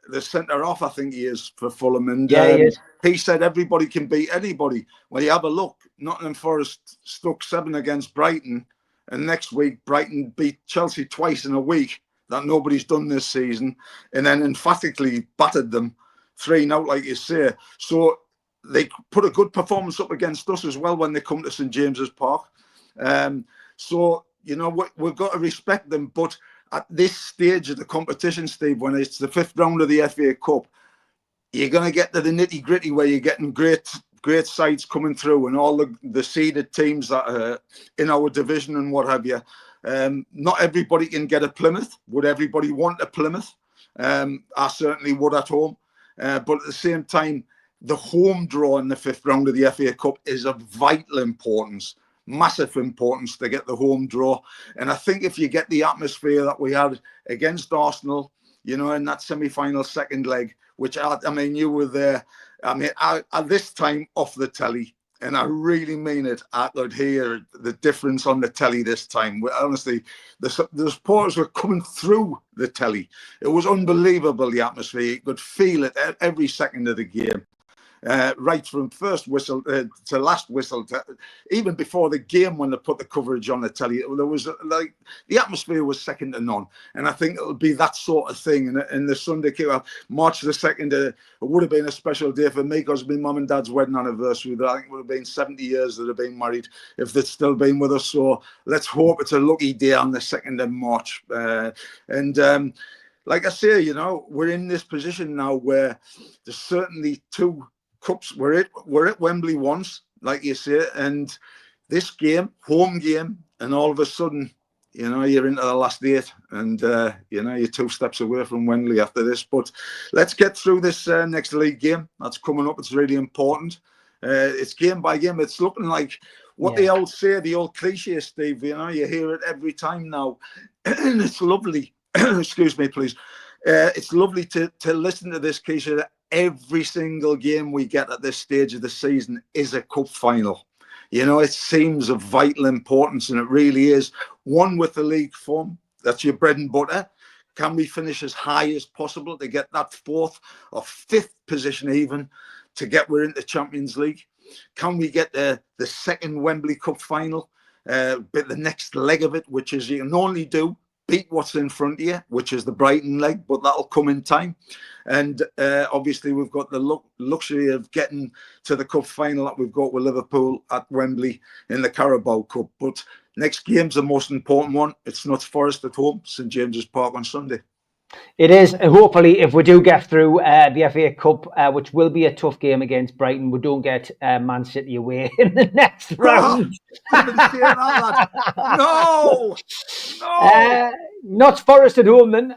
The centre off, I think he is for Fulham, and Yeah, he is. he said everybody can beat anybody. Well, you have a look. Nottingham Forest stuck 7 against Brighton, and next week Brighton beat Chelsea twice in a week that nobody's done this season, and then emphatically battered them 3-0, like you say. So they put a good performance up against us as well when they come to St James's Park. So we've got to respect them, but at this stage of the competition, Steve, when it's the 5th round of the FA Cup, you're going to get to the nitty gritty where you're getting great sides coming through, and all the seeded teams that are in our division and what have you. Not everybody can get a Plymouth. Would everybody want a Plymouth? I certainly would at home. But at the same time, the home draw in the 5th round of the FA Cup is of vital importance. Massive importance to get the home draw. And I think if you get the atmosphere that we had against Arsenal, in that semi-final second leg, which I mean, you were there. I mean, at this time off the telly, and I really mean it, I could hear the difference on the telly this time. Honestly, the supporters were coming through the telly. It was unbelievable, the atmosphere. You could feel it every second of the game. Right from first whistle to last whistle, even before the game when they put the coverage on the telly, there was the atmosphere was second to none. And I think it'll be that sort of thing. And the Sunday kick-off, March the 2nd, it would have been a special day for me because my mum and dad's wedding anniversary. I think it would have been 70 years that have been married if they'd still been with us. So let's hope it's a lucky day on the 2nd of March. Like I say, we're in this position now where there's certainly 2 cups. We're at Wembley once, like you say, and this game, home game, and all of a sudden, you're into the last 8, and you're 2 steps away from Wembley after this. But let's get through this next league game that's coming up. It's really important. It's game by game. It's looking like what they all say, the old cliche, Steve. You hear it every time now, and it's lovely. Excuse me, please. It's lovely to listen to this cliche that every single game we get at this stage of the season is a cup final. It seems of vital importance, and it really is. One, with the league form, that's your bread and butter. Can we finish as high as possible to get that 4th or 5th position even to get we're into Champions League? Can we get the second Wembley Cup final, but the next leg of it, which is you can only do beat what's in front of you, which is the Brighton leg, but that'll come in time. And obviously we've got the luxury of getting to the cup final that we've got with Liverpool at Wembley in the Carabao Cup. But next game's the most important one. It's Notts Forest at home, St James's Park on Sunday. It is. Hopefully, if we do get through the FA Cup, which will be a tough game against Brighton, we don't get Man City away in the next round. No! Notts Forest at home then.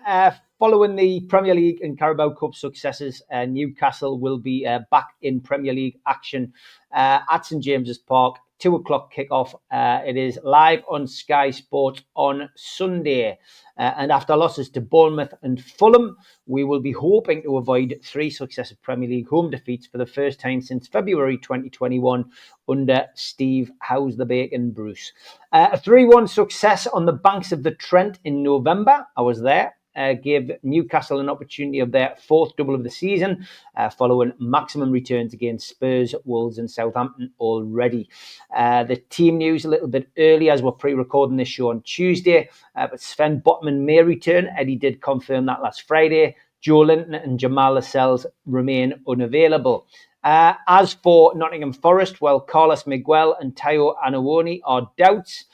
Following the Premier League and Carabao Cup successes, Newcastle will be back in Premier League action at St James's Park. 2:00 kickoff. It is live on Sky Sports on Sunday. And after losses to Bournemouth and Fulham, we will be hoping to avoid 3 successive Premier League home defeats for the first time since February 2021 under Steve How's the Bacon Bruce. A 3-1 success on the banks of the Trent in November. I was there. Gave Newcastle an opportunity of their 4th double of the season, following maximum returns against Spurs, Wolves and Southampton already. The team news a little bit early as we're pre-recording this show on Tuesday, but Sven Botman may return. Eddie did confirm that last Friday. Joe Linton and Jamal Lascelles remain unavailable. As for Nottingham Forest, well, Carlos Miguel and Tayo Anawoni are doubts.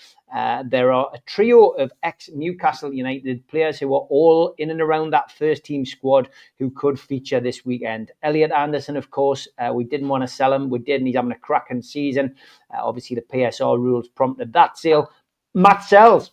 There are a trio of ex-Newcastle United players who are all in and around that first-team squad who could feature this weekend. Elliot Anderson, of course, we didn't want to sell him. We did, and he's having a cracking season. Obviously, the PSR rules prompted that sale. Matt Sells,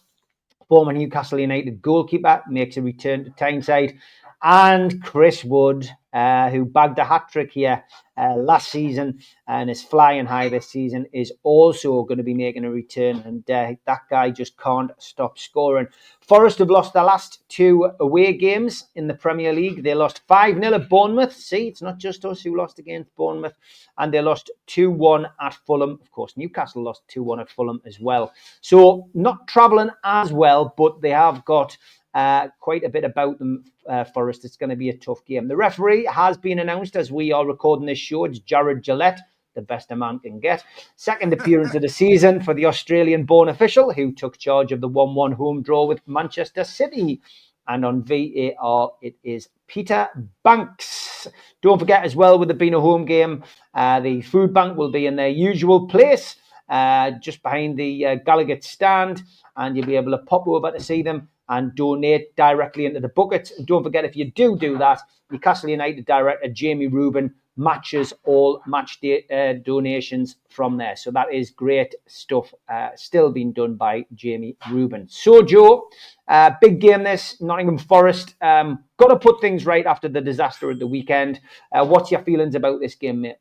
former Newcastle United goalkeeper, makes a return to Tyneside. And Chris Wood, who bagged a hat-trick here last season and is flying high this season, is also going to be making a return. And that guy just can't stop scoring. Forest have lost their last 2 away games in the Premier League. They lost 5-0 at Bournemouth. See, it's not just us who lost against Bournemouth. And they lost 2-1 at Fulham. Of course, Newcastle lost 2-1 at Fulham as well. So not travelling as well, but they have got quite a bit about them, Forest. It's going to be a tough game. The referee has been announced as we are recording this show. It's Jared Gillette, the best a man can get. Second appearance of the season for the Australian-born official who took charge of the 1-1 home draw with Manchester City. And on VAR, it is Peter Banks. Don't forget as well, with it being a home game, the food bank will be in their usual place, just behind the Gallagher stand, and you'll be able to pop over to see them and donate directly into the bucket. And don't forget, if you do that, Newcastle United director Jamie Rubin matches all match donations from there. So that is great stuff, still being done by Jamie Rubin. So, Joe, big game this, Nottingham Forest. Got to put things right after the disaster at the weekend. What's your feelings about this game, mate?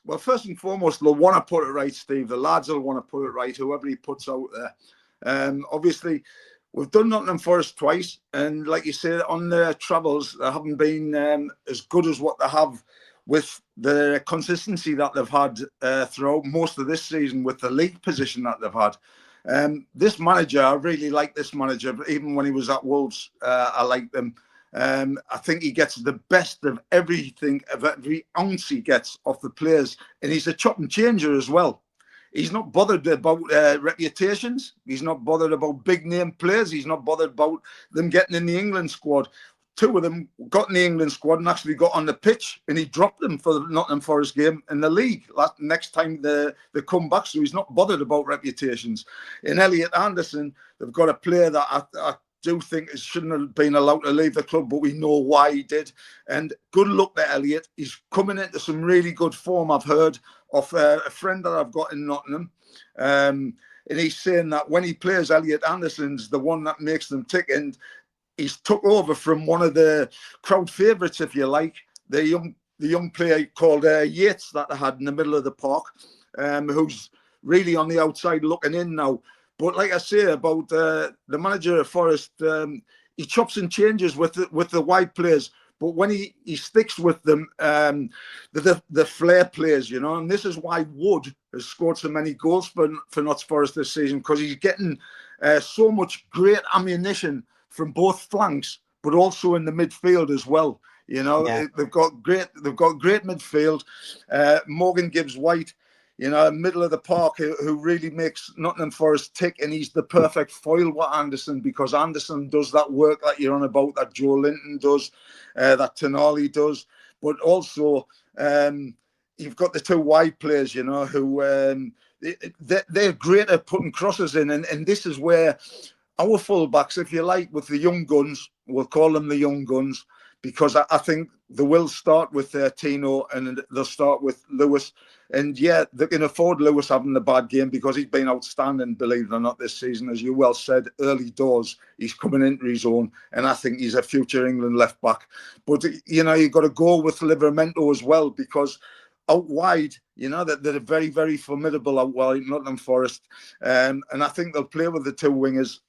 Well, first and foremost, they'll want to put it right, Steve. The lads will want to put it right, whoever he puts out there. Obviously, we've done Nottingham Forest twice, and like you said, on their travels, they haven't been as good as what they have with the consistency that they've had throughout most of this season with the league position that they've had. This manager, I really like this manager. Even when he was at Wolves, I liked him. I think he gets the best of everything, of every ounce he gets off the players. And he's a chop and changer as well. He's not bothered about reputations. He's not bothered about big name players. He's not bothered about them getting in the England squad. 2 of them got in the England squad and actually got on the pitch, and he dropped them for the Nottingham Forest game in the league next time they come back. So he's not bothered about reputations. In Elliot Anderson, they've got a player that I do think he shouldn't have been allowed to leave the club, but we know why he did. And good luck to Elliot. He's coming into some really good form, I've heard, of a friend that I've got in Nottingham. And he's saying that when he plays, Elliot Anderson's the one that makes them tick. And he's took over from one of the crowd favourites, if you like, the young player called Yates that they had in the middle of the park, who's really on the outside looking in now. But like I say about the manager of Forest, he chops and changes with the wide players. But when he sticks with them, the flair players, you know, and this is why Wood has scored so many goals for Notts Forest this season, because he's getting so much great ammunition from both flanks, but also in the midfield as well. You know, yeah. They've got great midfield. Morgan Gibbs-White, you know, middle of the park, who really makes Nottingham Forest tick, and he's the perfect foil with Anderson, because Anderson does that work that you're on about, that Joe Linton does, that Tonali does, but also you've got the 2 wide players, you know, who they're great at putting crosses in, and this is where our fullbacks, if you like, with the young guns, we'll call them the young guns, because I think they will start with Tino, and they'll start with Lewis. And yeah, they can afford Lewis having a bad game, because he's been outstanding, believe it or not, this season. As you well said, early doors, he's coming into his own, and I think he's a future England left back. But, you know, you've got to go with Livramento as well, because out wide, you know, that they're very, very formidable out wide, Nottingham Forest. And I think they'll play with the 2 wingers.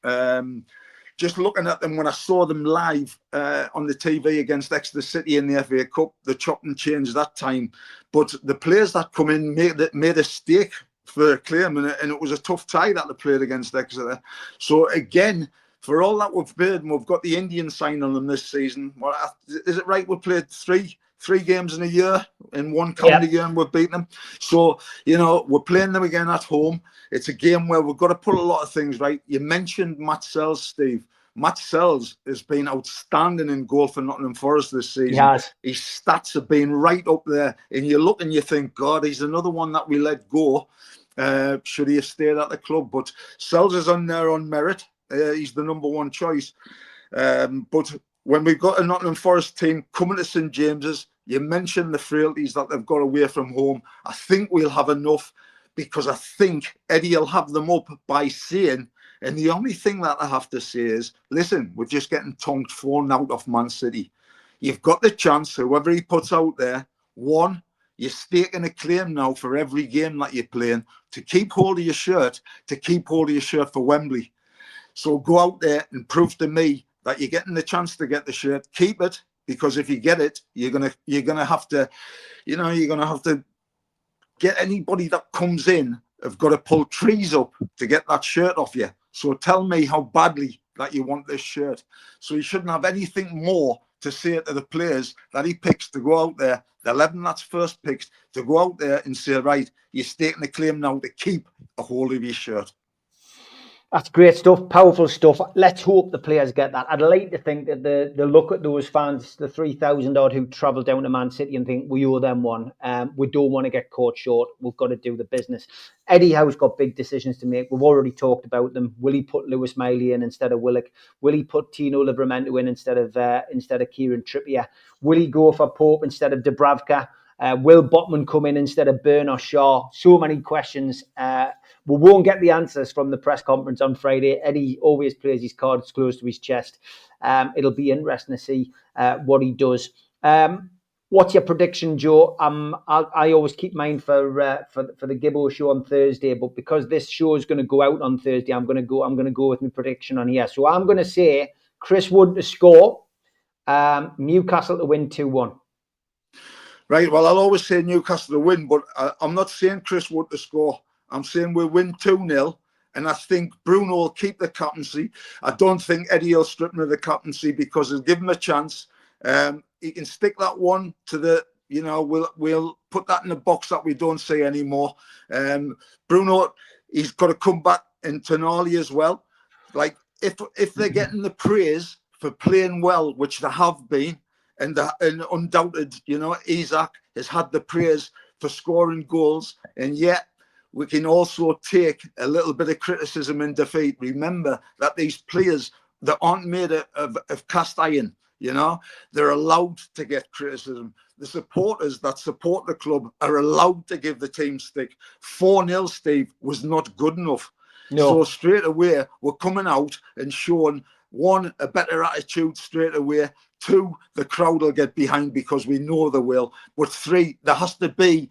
Just looking at them when I saw them live on the TV against Exeter City in the FA Cup, the chop and change that time. But the players that come in made a stake for a claim, and it was a tough tie that they played against Exeter. So again, for all that we've played, and we've got the Indian sign on them this season. Well, is it right we played three games in a year, in one calendar year, and we've beaten them? So, you know, we're playing them again at home. It's a game where we've got to put a lot of things right. You mentioned Matt Sells, Steve. Matt Sells has been outstanding in goal for Nottingham Forest this season. He has. His stats have been right up there. And you look and you think, God, he's another one that we let go. Should he have stayed at the club? But Sells is on there on merit. He's the number 1 choice. But when we've got a Nottingham Forest team coming to St James's, you mentioned the frailties that they've got away from home. I think we'll have enough, because I think Eddie will have them up by saying And the only thing that I have to say is, listen, we're just getting tonked 4-0 off Man City. You've got the chance, whoever he puts out there, one, you're staking a claim now for every game that you're playing to keep hold of your shirt, for Wembley. So go out there and prove to me that you're getting the chance to get the shirt. Keep it, because if you get it, you're gonna have to, you're gonna have to get anybody that comes in have got to pull trees up to get that shirt off you. So tell me how badly that you want this shirt. So he shouldn't have anything more to say to the players that he picks to go out there, the 11 that's first picked, to go out there and say, right, you're staking a claim now to keep a hold of your shirt. That's great stuff, powerful stuff. Let's hope the players get that. I'd like to think that the look at those fans, the 3,000 odd who travel down to Man City and think we owe them one. We don't want to get caught short. We've got to do the business. Eddie Howe's got big decisions to make. We've already talked about them. Will he put Lewis Miley in instead of Willock? Will he put Tino Livramento in instead of Kieran Trippier? Will he go for Pope instead of Dubravka? Will Botman come in instead of Byrne or Shaw? So many questions. We won't get the answers from the press conference on Friday. Eddie always plays his cards close to his chest. It'll be interesting to see what he does. What's your prediction, Joe? I always keep mine for the Gibbo show on Thursday, but because this show is going to go out on Thursday, I'm going to go with my prediction on here. So I'm going to say Chris Wood to score, Newcastle to win 2-1. Right, well, I'll always say Newcastle to win, but I'm not saying Chris Wood to score. I'm saying we'll win 2-0, and I think Bruno will keep the captaincy. I don't think Eddie will strip him of the captaincy because he'll give him a chance. He can stick that one to the, we'll put that in the box that we don't say anymore. Bruno, he's got to come back in Tonali as well. Like, if they're getting the praise for playing well, which they have been, and undoubted, Isaac has had the praise for scoring goals, and yet we can also take a little bit of criticism in defeat. Remember that these players that aren't made of cast iron, they're allowed to get criticism. The supporters that support the club are allowed to give the team stick. 4-0, Steve, was not good enough. No. So straight away, we're coming out and showing, one, a better attitude straight away. 2, the crowd will get behind because we know they will. But 3, there has to be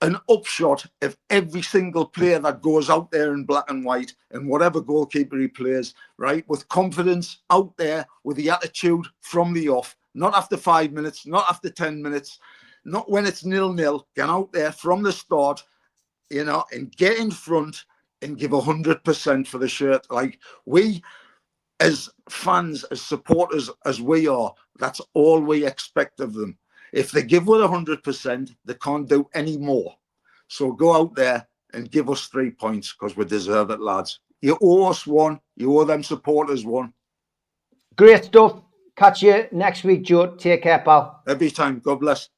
an upshot of every single player that goes out there in black and white, and whatever goalkeeper he plays, right? With confidence out there, with the attitude from the off, not after 5 minutes, not after 10 minutes, not when it's 0-0, get out there from the start, and get in front and give 100% for the shirt. Like, we, as fans, as supporters, as we are, that's all we expect of them. If they give us 100%, they can't do any more. So go out there and give us 3 points because we deserve it, lads. You owe us one. You owe them supporters one. Great stuff. Catch you next week, Joe. Take care, pal. Every time. God bless.